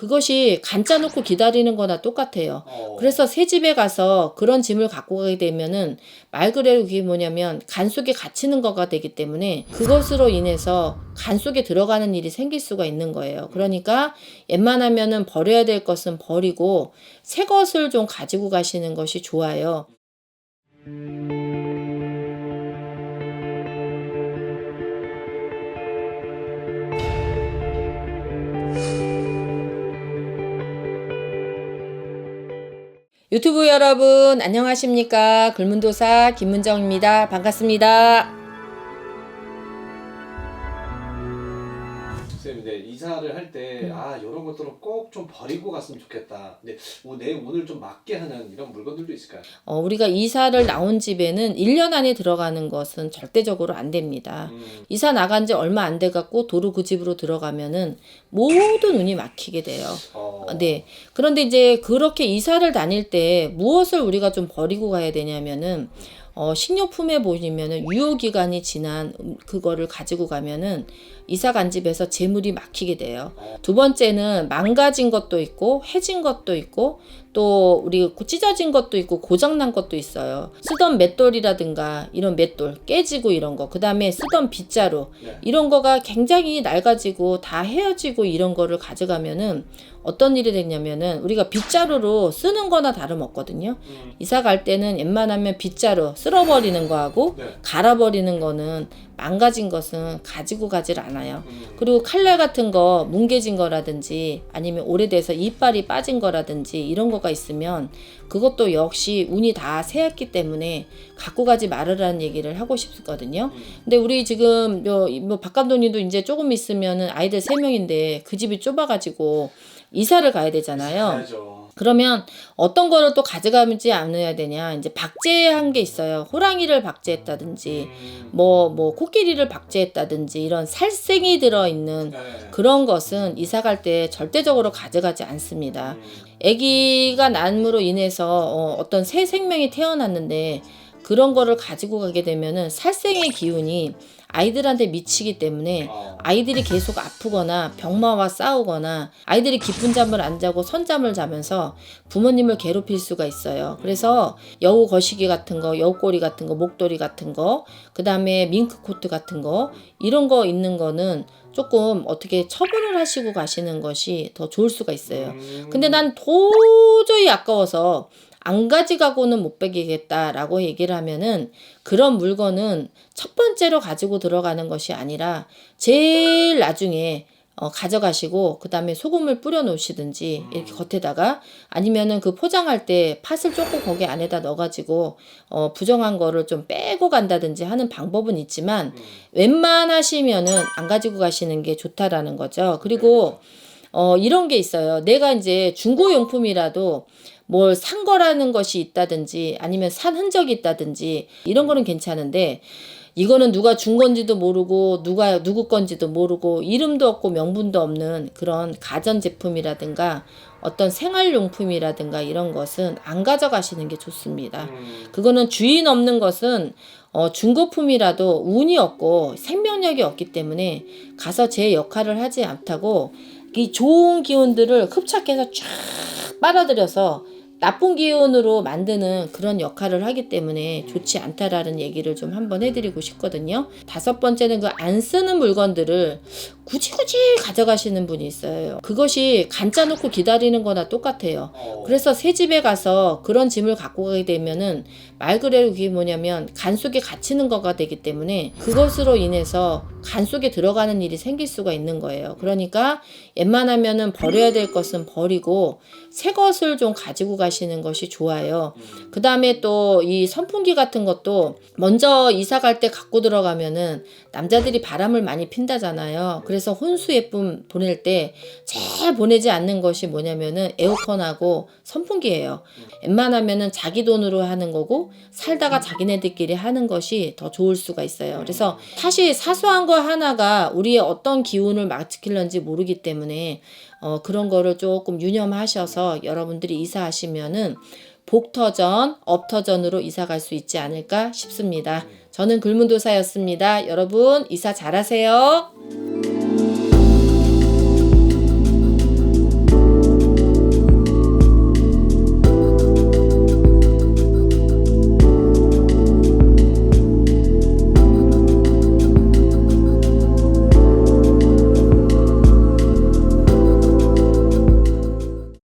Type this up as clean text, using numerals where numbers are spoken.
그것이 간 짜놓고 기다리는 거나 똑같아요. 어. 그래서 새 집에 가서 그런 짐을 갖고 가게 되면은 말 그대로 그게 뭐냐면 간 속에 갇히는 거가 되기 때문에 그것으로 인해서 간 속에 들어가는 일이 생길 수가 있는 거예요. 그러니까 웬만하면은 버려야 될 것은 버리고 새 것을 좀 가지고 가시는 것이 좋아요. 유튜브 여러분 안녕하십니까? 글문도사 김문정입니다. 반갑습니다. 선생님, 근데 이사를 할 때 이런 것들은 꼭 좀 버리고 갔으면 좋겠다. 근데 내 오늘 좀 맞게 하는 이런 물건들도 있을까요? 우리가 이사를 나온 집에는 1년 안에 들어가는 것은 절대적으로 안 됩니다. 이사 나간 지 얼마 안 돼갖고 도로 그 집으로 들어가면은 모든 운이 막히게 돼요. 네. 그런데 이제 그렇게 이사를 다닐 때 무엇을 우리가 좀 버리고 가야 되냐면은 식료품에 보시면은 유효기간이 지난 그거를 가지고 가면은 이사 간 집에서 재물이 막히게 돼요. 두 번째는 망가진 것도 있고 해진 것도 있고 또 우리 찢어진 것도 있고 고장난 것도 있어요. 쓰던 맷돌이라든가 이런 맷돌 깨지고 이런 거, 그 다음에 쓰던 빗자루 이런 거가 굉장히 낡아지고 다 헤어지고 이런 거를 가져가면은 어떤 일이 되냐면은 우리가 빗자루로 쓰는 거나 다름없거든요. 이사 갈 때는 웬만하면 빗자루 쓸어버리는 거하고 갈아버리는 거는 망가진 것은 가지고 가질 않아요. 그리고 칼날 같은 거 뭉개진 거라든지 아니면 오래돼서 이빨이 빠진 거라든지 이런 거가 있으면 그것도 역시 운이 다 새었기 때문에 갖고 가지 말으라는 얘기를 하고 싶거든요. 근데 우리 지금 박 감독님도 이제 조금 있으면은 아이들 3명인데 그 집이 좁아가지고 이사를 가야 되잖아요. 가야죠. 그러면 어떤 거를 또 가져가지 않아야 되냐. 이제 박제한 게 있어요. 호랑이를 박제했다든지, 코끼리를 박제했다든지, 이런 살생이 들어있는 그런 것은 이사 갈 때 절대적으로 가져가지 않습니다. 아기가 난으로 인해서 어떤 새 생명이 태어났는데 그런 거를 가지고 가게 되면은 살생의 기운이 아이들한테 미치기 때문에 아이들이 계속 아프거나 병마와 싸우거나 아이들이 깊은 잠을 안 자고 선잠을 자면서 부모님을 괴롭힐 수가 있어요. 그래서 여우 거시기 같은 거, 여우꼬리 같은 거, 목도리 같은 거, 그 다음에 밍크코트 같은 거 이런 거 있는 거는 조금 어떻게 처분을 하시고 가시는 것이 더 좋을 수가 있어요. 근데 난 도저히 아까워서 안 가져가고는 못 빼기겠다라고 얘기를 하면은 그런 물건은 첫 번째로 가지고 들어가는 것이 아니라 제일 나중에 가져가시고 그 다음에 소금을 뿌려 놓으시든지 이렇게 겉에다가 아니면은 그 포장할 때 팥을 조금 거기 안에다 넣어가지고 부정한 거를 좀 빼고 간다든지 하는 방법은 있지만 웬만하시면은 안 가지고 가시는 게 좋다라는 거죠. 그리고 이런 게 있어요. 내가 이제 중고용품이라도 뭘 산 거라는 것이 있다든지 아니면 산 흔적이 있다든지 이런 거는 괜찮은데 이거는 누가 준 건지도 모르고 누구 건지도 모르고 이름도 없고 명분도 없는 그런 가전제품이라든가 어떤 생활용품이라든가 이런 것은 안 가져가시는 게 좋습니다. 그거는 주인 없는 것은 중고품이라도 운이 없고 생명력이 없기 때문에 가서 제 역할을 하지 않다고 이 좋은 기운들을 흡착해서 쫙 빨아들여서 나쁜 기운으로 만드는 그런 역할을 하기 때문에 좋지 않다라는 얘기를 좀 한번 해드리고 싶거든요. 5번째는 그 안 쓰는 물건들을 굳이 가져가시는 분이 있어요. 그것이 간 짜놓고 기다리는 거나 똑같아요. 그래서 새 집에 가서 그런 짐을 갖고 가게 되면은 말 그대로 그게 뭐냐면 간 속에 갇히는 거가 되기 때문에 그것으로 인해서 간 속에 들어가는 일이 생길 수가 있는 거예요. 그러니까 웬만하면은 버려야 될 것은 버리고 새 것을 좀 가지고 가시는 것이 좋아요. 그 다음에 또 이 선풍기 같은 것도 먼저 이사 갈 때 갖고 들어가면은 남자들이 바람을 많이 핀다잖아요. 그래서 혼수 예쁨 보낼 때 제일 보내지 않는 것이 뭐냐면은 에어컨하고 선풍기예요. 웬만하면은 자기 돈으로 하는 거고 살다가 자기네들끼리 하는 것이 더 좋을 수가 있어요. 그래서 사실 사소한 거 하나가 우리의 어떤 기운을 막히는지 모르기 때문에 그런 거를 조금 유념하셔서 여러분들이 이사하시면은 복터전, 업터전으로 이사 갈 수 있지 않을까 싶습니다. 저는 글문도사였습니다. 여러분 이사 잘하세요.